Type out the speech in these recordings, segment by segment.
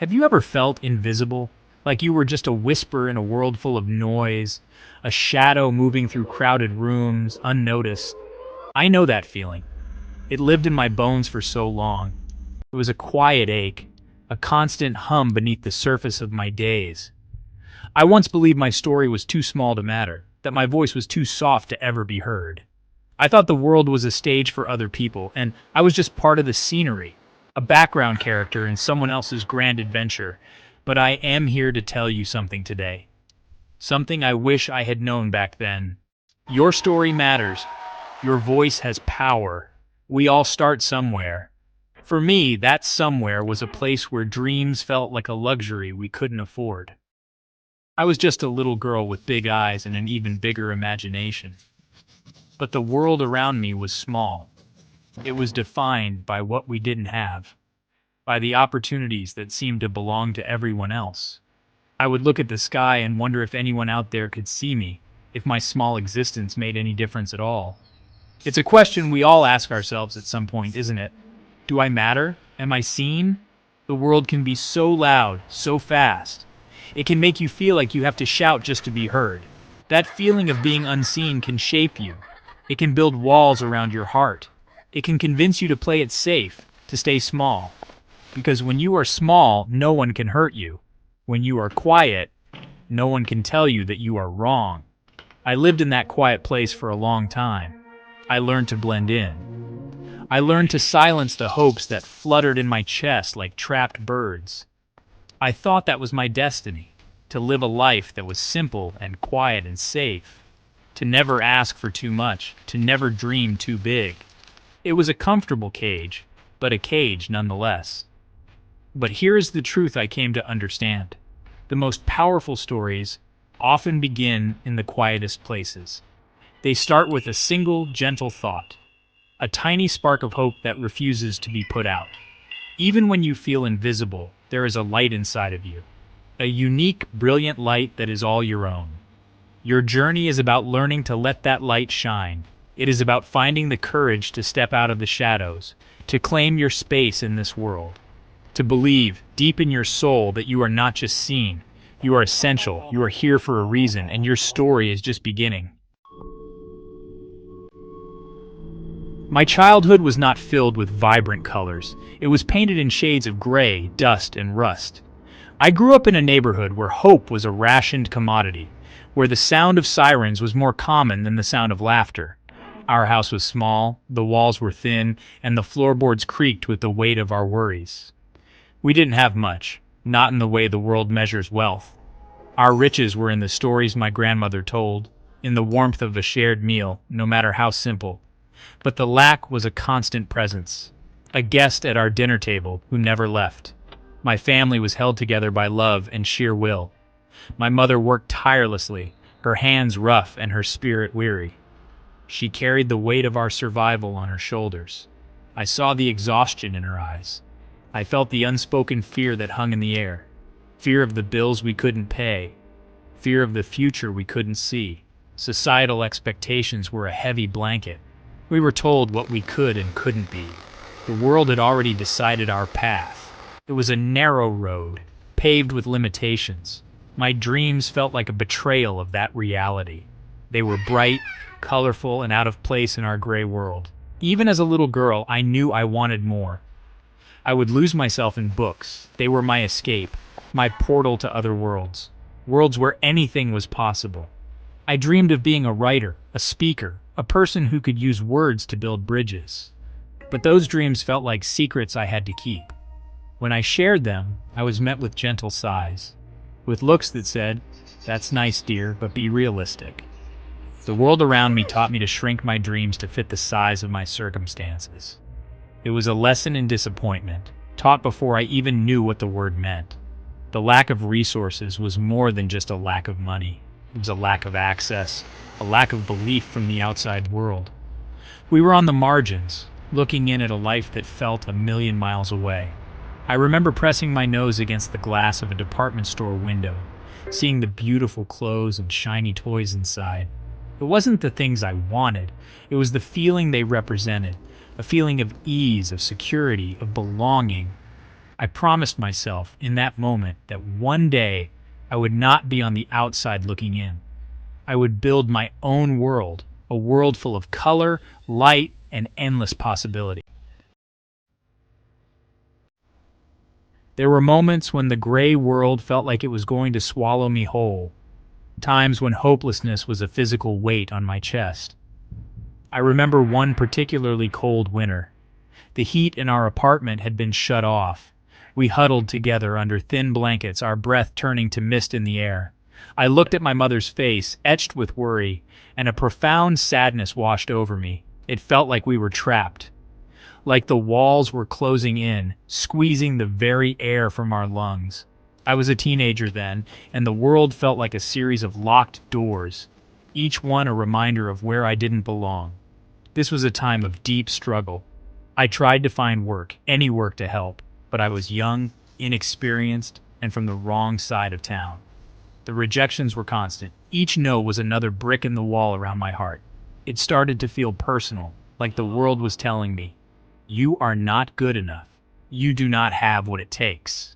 Have you ever felt invisible? Like you were just a whisper in a world full of noise, a shadow moving through crowded rooms, unnoticed? I know that feeling. It lived in my bones for so long. It was a quiet ache, a constant hum beneath the surface of my days. I once believed my story was too small to matter, that my voice was too soft to ever be heard. I thought the world was a stage for other people, and I was just part of the scenery, a background character in someone else's grand adventure. But I am here to tell you something today. Something I wish I had known back then. Your story matters. Your voice has power. We all start somewhere. For me, that somewhere was a place where dreams felt like a luxury we couldn't afford. I was just a little girl with big eyes and an even bigger imagination. But the world around me was small. It was defined by what we didn't have, by the opportunities that seemed to belong to everyone else. I would look at the sky and wonder if anyone out there could see me, if my small existence made any difference at all. It's a question we all ask ourselves at some point, isn't it? Do I matter? Am I seen? The world can be so loud, so fast. It can make you feel like you have to shout just to be heard. That feeling of being unseen can shape you. It can build walls around your heart. It can convince you to play it safe, to stay small. Because when you are small, no one can hurt you. When you are quiet, no one can tell you that you are wrong. I lived in that quiet place for a long time. I learned to blend in. I learned to silence the hopes that fluttered in my chest like trapped birds. I thought that was my destiny, to live a life that was simple and quiet and safe, to never ask for too much, to never dream too big. It was a comfortable cage, but a cage nonetheless. But here is the truth I came to understand. The most powerful stories often begin in the quietest places. They start with a single, gentle thought, a tiny spark of hope that refuses to be put out. Even when you feel invisible, there is a light inside of you, a unique, brilliant light that is all your own. Your journey is about learning to let that light shine. It is about finding the courage to step out of the shadows, to claim your space in this world, to believe deep in your soul that you are not just seen, you are essential, you are here for a reason, and your story is just beginning. My childhood was not filled with vibrant colors. It was painted in shades of gray, dust, and rust. I grew up in a neighborhood where hope was a rationed commodity, where the sound of sirens was more common than the sound of laughter. Our house was small, the walls were thin, and the floorboards creaked with the weight of our worries. We didn't have much, not in the way the world measures wealth. Our riches were in the stories my grandmother told, in the warmth of a shared meal, no matter how simple. But the lack was a constant presence, a guest at our dinner table who never left. My family was held together by love and sheer will. My mother worked tirelessly, her hands rough and her spirit weary. She carried the weight of our survival on her shoulders. I saw the exhaustion in her eyes. I felt the unspoken fear that hung in the air. Fear of the bills we couldn't pay. Fear of the future we couldn't see. Societal expectations were a heavy blanket. We were told what we could and couldn't be. The world had already decided our path. It was a narrow road, paved with limitations. My dreams felt like a betrayal of that reality. They were bright, colorful, and out of place in our gray world. Even as a little girl, I knew I wanted more. I would lose myself in books. They were my escape, my portal to other worlds, worlds where anything was possible. I dreamed of being a writer, a speaker, a person who could use words to build bridges. But those dreams felt like secrets I had to keep. When I shared them, I was met with gentle sighs, with looks that said, "That's nice, dear, but be realistic." The world around me taught me to shrink my dreams to fit the size of my circumstances. It was a lesson in disappointment, taught before I even knew what the word meant. The lack of resources was more than just a lack of money. It was a lack of access, a lack of belief from the outside world. We were on the margins, looking in at a life that felt a million miles away. I remember pressing my nose against the glass of a department store window, seeing the beautiful clothes and shiny toys inside. It wasn't the things I wanted, it was the feeling they represented, a feeling of ease, of security, of belonging. I promised myself in that moment that one day I would not be on the outside looking in. I would build my own world, a world full of color, light, and endless possibility. There were moments when the gray world felt like it was going to swallow me whole, times when hopelessness was a physical weight on my chest. I remember one particularly cold winter. The heat in our apartment had been shut off. We huddled together under thin blankets, our breath turning to mist in the air. I looked at my mother's face, etched with worry, and a profound sadness washed over me. It felt like we were trapped, like the walls were closing in, squeezing the very air from our lungs. I was a teenager then, and the world felt like a series of locked doors, each one a reminder of where I didn't belong. This was a time of deep struggle. I tried to find work, any work to help, but I was young, inexperienced, and from the wrong side of town. The rejections were constant. Each no was another brick in the wall around my heart. It started to feel personal, like the world was telling me, "You are not good enough. You do not have what it takes."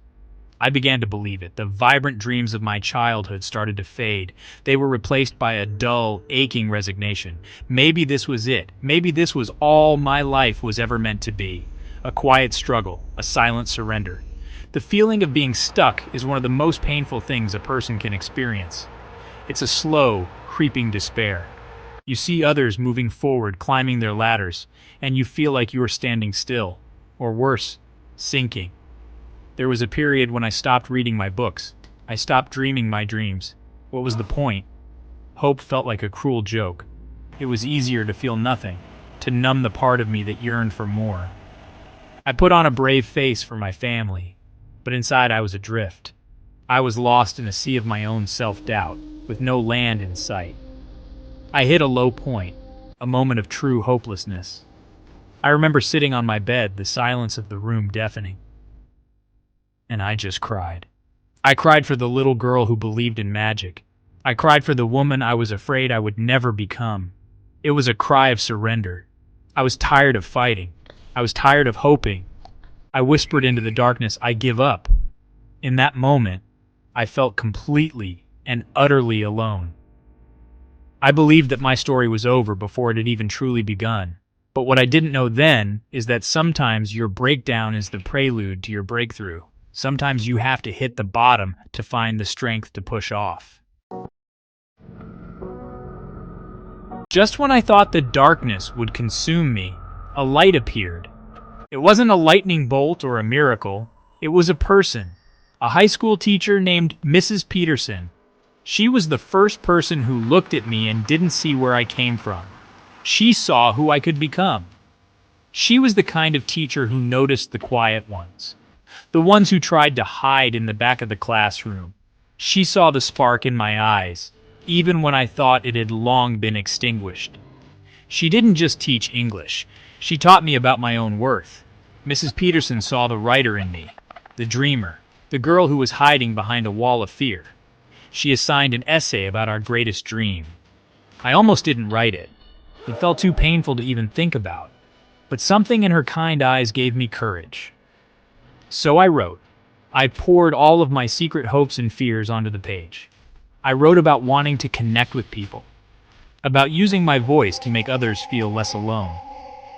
I began to believe it. The vibrant dreams of my childhood started to fade. They were replaced by a dull, aching resignation. Maybe this was it. Maybe this was all my life was ever meant to be. A quiet struggle, a silent surrender. The feeling of being stuck is one of the most painful things a person can experience. It's a slow, creeping despair. You see others moving forward, climbing their ladders, and you feel like you are standing still, or worse, sinking. There was a period when I stopped reading my books. I stopped dreaming my dreams. What was the point? Hope felt like a cruel joke. It was easier to feel nothing, to numb the part of me that yearned for more. I put on a brave face for my family, but inside I was adrift. I was lost in a sea of my own self-doubt, with no land in sight. I hit a low point, a moment of true hopelessness. I remember sitting on my bed, the silence of the room deafening. And I just cried. I cried for the little girl who believed in magic. I cried for the woman I was afraid I would never become. It was a cry of surrender. I was tired of fighting. I was tired of hoping. I whispered into the darkness, "I give up." In that moment, I felt completely and utterly alone. I believed that my story was over before it had even truly begun. But what I didn't know then is that sometimes your breakdown is the prelude to your breakthrough. Sometimes you have to hit the bottom to find the strength to push off. Just when I thought the darkness would consume me, a light appeared. It wasn't a lightning bolt or a miracle. It was a person, a high school teacher named Mrs. Peterson. She was the first person who looked at me and didn't see where I came from. She saw who I could become. She was the kind of teacher who noticed the quiet ones, the ones who tried to hide in the back of the classroom. She saw the spark in my eyes, even when I thought it had long been extinguished. She didn't just teach English. She taught me about my own worth. Mrs. Peterson saw the writer in me, the dreamer, the girl who was hiding behind a wall of fear. She assigned an essay about our greatest dream. I almost didn't write it. It felt too painful to even think about. But something in her kind eyes gave me courage. So I wrote. I poured all of my secret hopes and fears onto the page. I wrote about wanting to connect with people, about using my voice to make others feel less alone.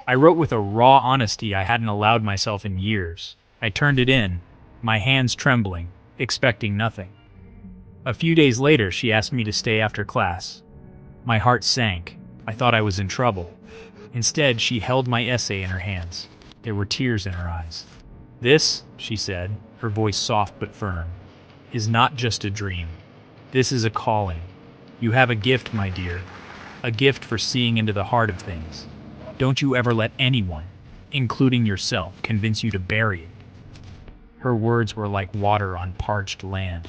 I wrote with a raw honesty I hadn't allowed myself in years. I turned it in, my hands trembling, expecting nothing. A few days later, she asked me to stay after class. My heart sank. I thought I was in trouble. Instead, she held my essay in her hands. There were tears in her eyes. "This," she said, her voice soft but firm, "is not just a dream. This is a calling. You have a gift, my dear, a gift for seeing into the heart of things. Don't you ever let anyone, including yourself, convince you to bury it." Her words were like water on parched land.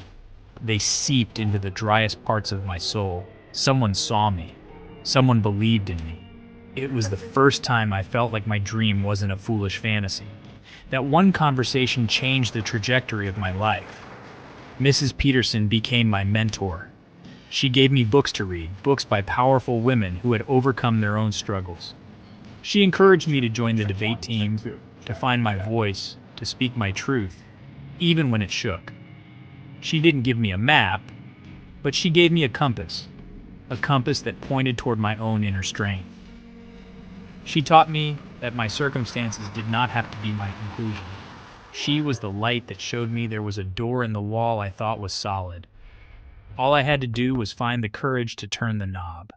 They seeped into the driest parts of my soul. Someone saw me. Someone believed in me. It was the first time I felt like my dream wasn't a foolish fantasy. That one conversation changed the trajectory of my life. Mrs. Peterson became my mentor. She gave me books to read, books by powerful women who had overcome their own struggles. She encouraged me to join the debate team, to find my voice, to speak my truth. even when it shook. She didn't give me a map, but she gave me a compass that pointed toward my own inner strength. She taught me that my circumstances did not have to be my conclusion. She was the light that showed me there was a door in the wall I thought was solid. All I had to do was find the courage to turn the knob.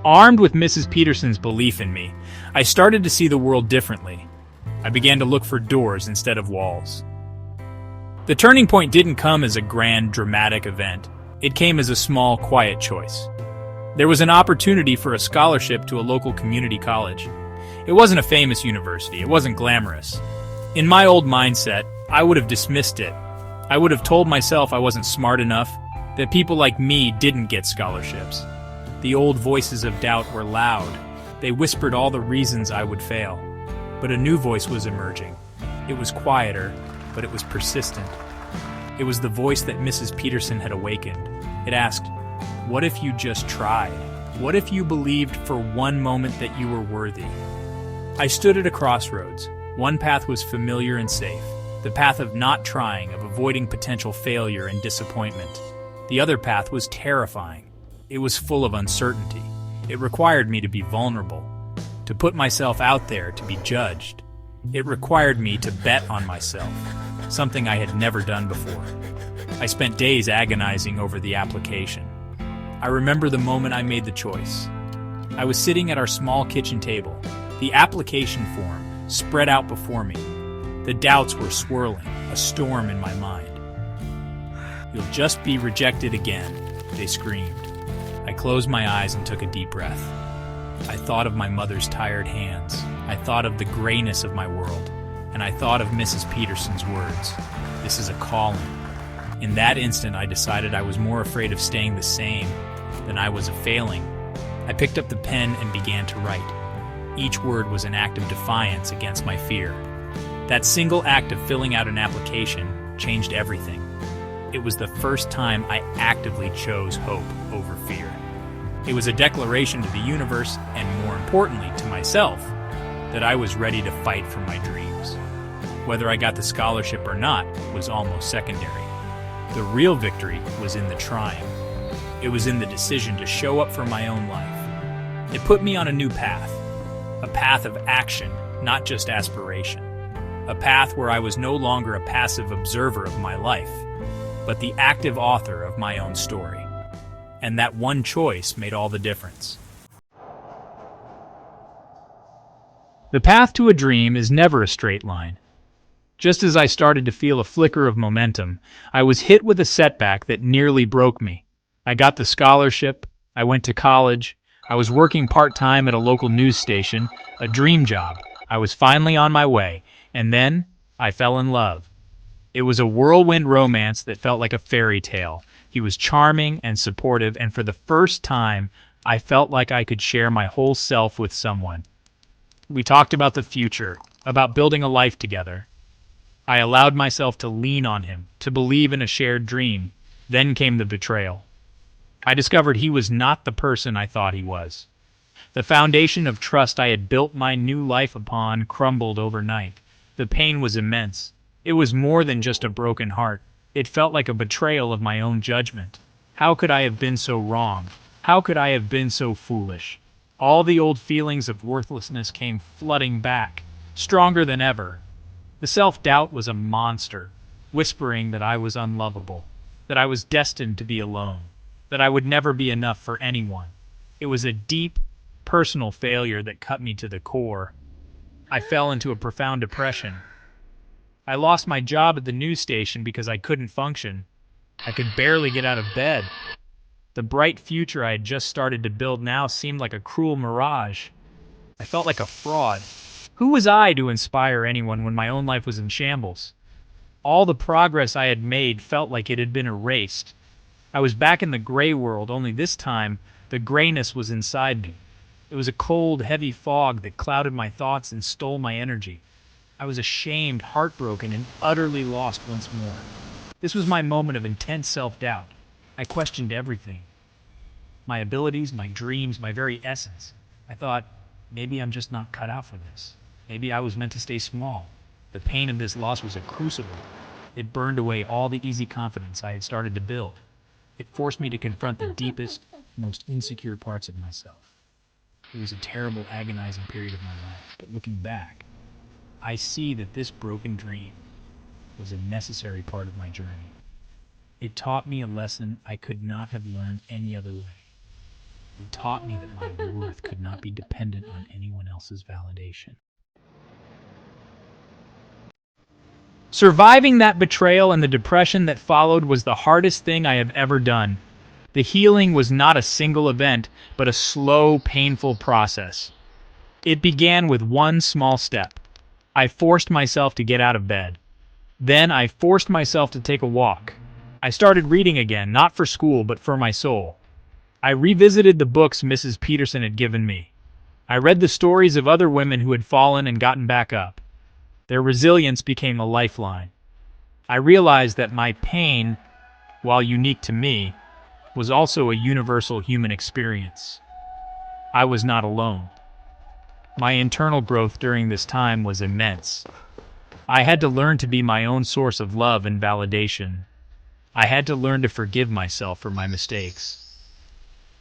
Armed with Mrs. Peterson's belief in me, I started to see the world differently. I began to look for doors instead of walls. The turning point didn't come as a grand, dramatic event. It came as a small, quiet choice. There was an opportunity for a scholarship to a local community college. It wasn't a famous university. It wasn't glamorous. In my old mindset, I would have dismissed it. I would have told myself I wasn't smart enough, that people like me didn't get scholarships. The old voices of doubt were loud. They whispered all the reasons I would fail. But a new voice was emerging. It was quieter, but it was persistent. It was the voice that Mrs. Peterson had awakened. It asked, "What if you just tried? What if you believed for one moment that you were worthy?" I stood at a crossroads. One path was familiar and safe, the path of not trying, of avoiding potential failure and disappointment. The other path was terrifying. It was full of uncertainty. It required me to be vulnerable, to put myself out there to be judged. It required me to bet on myself, something I had never done before. I spent days agonizing over the application. I remember the moment I made the choice. I was sitting at our small kitchen table, the application form spread out before me. The doubts were swirling, a storm in my mind. "You'll just be rejected again," they screamed. I closed my eyes and took a deep breath. I thought of my mother's tired hands. I thought of the grayness of my world. And I thought of Mrs. Peterson's words. "This is a calling." In that instant, I decided I was more afraid of staying the same than I was of failing. I picked up the pen and began to write. Each word was an act of defiance against my fear. That single act of filling out an application changed everything. It was the first time I actively chose hope over fear. It was a declaration to the universe, and more importantly to myself, that I was ready to fight for my dreams. Whether I got the scholarship or not was almost secondary. The real victory was in the trying. It was in the decision to show up for my own life. It put me on a new path, a path of action, not just aspiration. A path where I was no longer a passive observer of my life, but the active author of my own story. And that one choice made all the difference. The path to a dream is never a straight line. Just as I started to feel a flicker of momentum, I was hit with a setback that nearly broke me. I got the scholarship, I went to college, I was working part-time at a local news station, a dream job. I was finally on my way, and then I fell in love. It was a whirlwind romance that felt like a fairy tale. He was charming and supportive, and for the first time, I felt like I could share my whole self with someone. We talked about the future, about building a life together. I allowed myself to lean on him, to believe in a shared dream. Then came the betrayal. I discovered he was not the person I thought he was. The foundation of trust I had built my new life upon crumbled overnight. The pain was immense. It was more than just a broken heart. It felt like a betrayal of my own judgment. How could I have been so wrong? How could I have been so foolish? All the old feelings of worthlessness came flooding back, stronger than ever. The self-doubt was a monster, whispering that I was unlovable, that I was destined to be alone, that I would never be enough for anyone. It was a deep, personal failure that cut me to the core. I fell into a profound depression. I lost my job at the news station because I couldn't function. I could barely get out of bed. The bright future I had just started to build now seemed like a cruel mirage. I felt like a fraud. Who was I to inspire anyone when my own life was in shambles? All the progress I had made felt like it had been erased. I was back in the gray world, only this time, the grayness was inside me. It was a cold, heavy fog that clouded my thoughts and stole my energy. I was ashamed, heartbroken, and utterly lost once more. This was my moment of intense self-doubt. I questioned everything. My abilities, my dreams, my very essence. I thought, maybe I'm just not cut out for this. Maybe I was meant to stay small. The pain of this loss was a crucible. It burned away all the easy confidence I had started to build. It forced me to confront the deepest, most insecure parts of myself. It was a terrible, agonizing period of my life, but looking back, I see that this broken dream was a necessary part of my journey. It taught me a lesson I could not have learned any other way. It taught me that my worth could not be dependent on anyone else's validation. Surviving that betrayal and the depression that followed was the hardest thing I have ever done. The healing was not a single event, but a slow, painful process. It began with one small step. I forced myself to get out of bed. Then I forced myself to take a walk. I started reading again, not for school, but for my soul. I revisited the books Mrs. Peterson had given me. I read the stories of other women who had fallen and gotten back up. Their resilience became a lifeline. I realized that my pain, while unique to me, was also a universal human experience. I was not alone. My internal growth during this time was immense. I had to learn to be my own source of love and validation. I had to learn to forgive myself for my mistakes.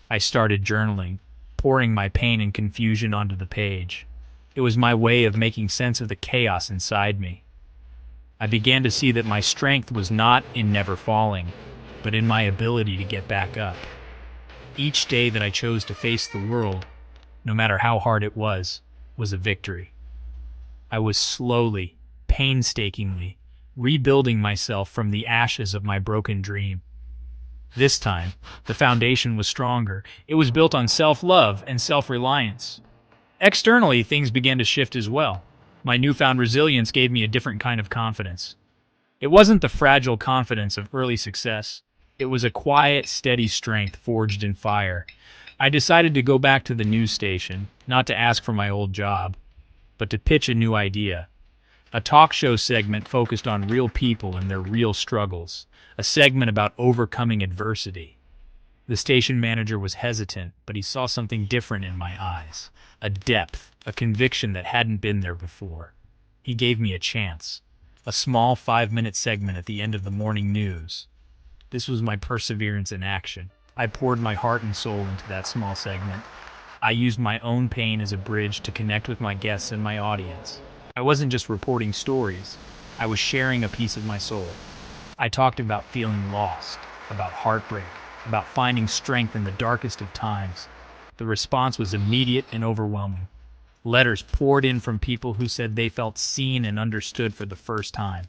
I started journaling, pouring my pain and confusion onto the page. It was my way of making sense of the chaos inside me. I began to see that my strength was not in never falling, but in my ability to get back up. Each day that I chose to face the world, no matter how hard it was a victory. I was slowly, painstakingly, rebuilding myself from the ashes of my broken dream. This time, the foundation was stronger. It was built on self-love and self-reliance. Externally, things began to shift as well. My newfound resilience gave me a different kind of confidence. It wasn't the fragile confidence of early success. It was a quiet, steady strength forged in fire. I decided to go back to the news station, not to ask for my old job, but to pitch a new idea. A talk show segment focused on real people and their real struggles. A segment about overcoming adversity. The station manager was hesitant, but he saw something different in my eyes. A depth, a conviction that hadn't been there before. He gave me a chance. A small 5-minute segment at the end of the morning news. This was my perseverance in action. I poured my heart and soul into that small segment. I used my own pain as a bridge to connect with my guests and my audience. I wasn't just reporting stories. I was sharing a piece of my soul. I talked about feeling lost, about heartbreak, about finding strength in the darkest of times. The response was immediate and overwhelming. Letters poured in from people who said they felt seen and understood for the first time.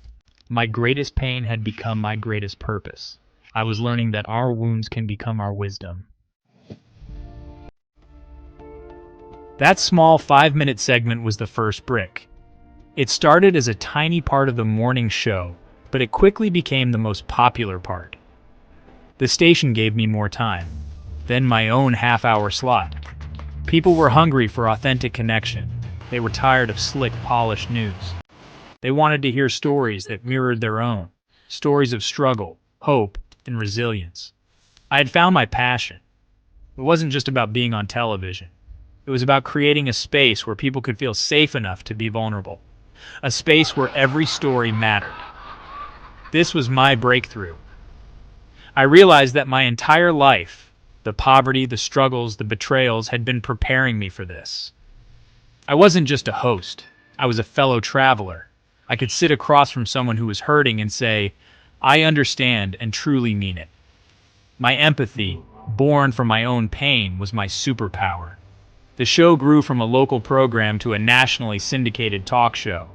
My greatest pain had become my greatest purpose. I was learning that our wounds can become our wisdom. That small 5-minute segment was the first brick. It started as a tiny part of the morning show, but it quickly became the most popular part. The station gave me more time, then my own half-hour slot. People were hungry for authentic connection. They were tired of slick, polished news. They wanted to hear stories that mirrored their own, stories of struggle, hope, and resilience. I had found my passion. It wasn't just about being on television. It was about creating a space where people could feel safe enough to be vulnerable. A space where every story mattered. This was my breakthrough. I realized that my entire life, the poverty, the struggles, the betrayals, had been preparing me for this. I wasn't just a host. I was a fellow traveler. I could sit across from someone who was hurting and say, I understand and truly mean it. My empathy, born from my own pain, was my superpower. The show grew from a local program to a nationally syndicated talk show.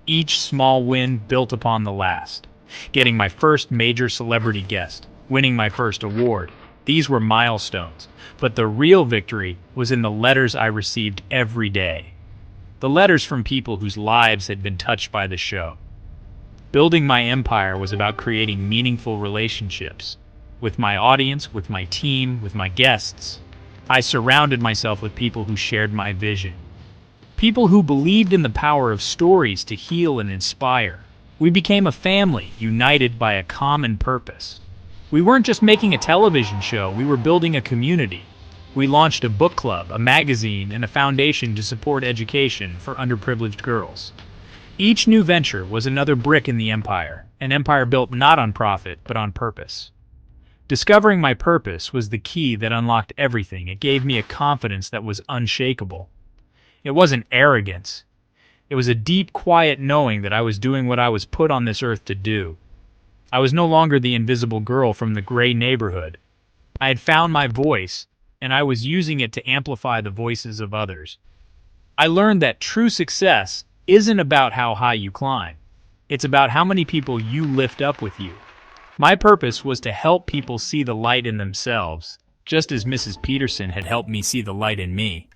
Each small win built upon the last. Getting my first major celebrity guest, winning my first award. These were milestones, but the real victory was in the letters I received every day. The letters from people whose lives had been touched by the show. Building my empire was about creating meaningful relationships. With my audience, with my team, with my guests. I surrounded myself with people who shared my vision. People who believed in the power of stories to heal and inspire. We became a family, united by a common purpose. We weren't just making a television show, we were building a community. We launched a book club, a magazine, and a foundation to support education for underprivileged girls. Each new venture was another brick in the empire, an empire built not on profit, but on purpose. Discovering my purpose was the key that unlocked everything. It gave me a confidence that was unshakable. It wasn't arrogance. It was a deep, quiet knowing that I was doing what I was put on this earth to do. I was no longer the invisible girl from the gray neighborhood. I had found my voice, and I was using it to amplify the voices of others. I learned that true success isn't about how high you climb. It's about how many people you lift up with you. My purpose was to help people see the light in themselves, just as Mrs. Peterson had helped me see the light in me.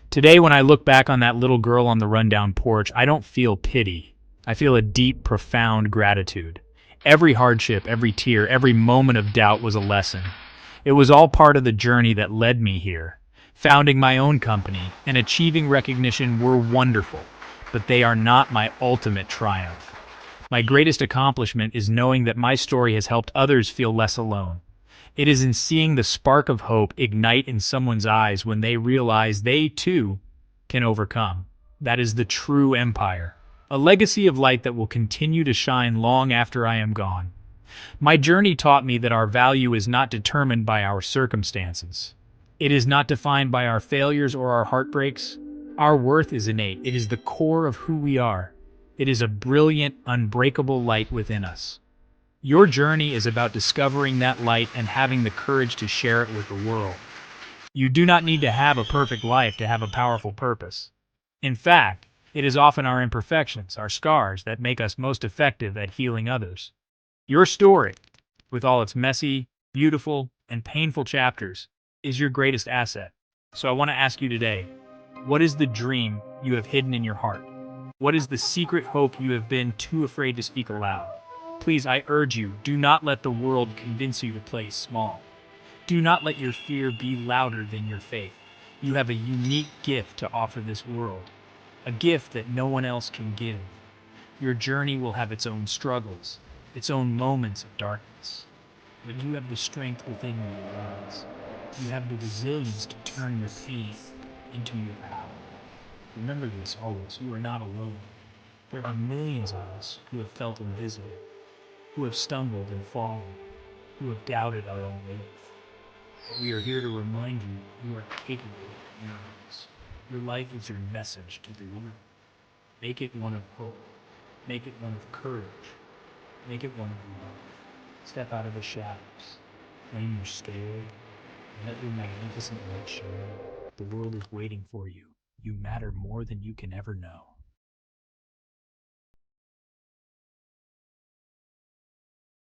Today, when I look back on that little girl on the rundown porch, I don't feel pity. I feel a deep, profound gratitude. Every hardship, every tear, every moment of doubt was a lesson. It was all part of the journey that led me here. Founding my own company and achieving recognition were wonderful, but they are not my ultimate triumph. My greatest accomplishment is knowing that my story has helped others feel less alone. It is in seeing the spark of hope ignite in someone's eyes when they realize they, too, can overcome. That is the true empire. A legacy of light that will continue to shine long after I am gone. My journey taught me that our value is not determined by our circumstances. It is not defined by our failures or our heartbreaks. Our worth is innate. It is the core of who we are. It is a brilliant, unbreakable light within us. Your journey is about discovering that light and having the courage to share it with the world. You do not need to have a perfect life to have a powerful purpose. In fact, it is often our imperfections, our scars, that make us most effective at healing others. Your story, with all its messy, beautiful, and painful chapters, is your greatest asset. So I want to ask you today, what is the dream you have hidden in your heart? What is the secret hope you have been too afraid to speak aloud? Please, I urge you, do not let the world convince you to play small. Do not let your fear be louder than your faith. You have a unique gift to offer this world, a gift that no one else can give. Your journey will have its own struggles, its own moments of darkness. But you have the strength within you to rise. You have the resilience to turn your pain into your power. Remember this always, you are not alone. There are millions of us who have felt invisible, who have stumbled and fallen, who have doubted our own worth. We are here to remind you, you are capable of miracles. Your life is your message to the world. Make it one of hope. Make it one of courage. Make it one of love. Step out of the shadows. Claim your story. And let your magnificent light shine. The world is waiting for you. You matter more than you can ever know.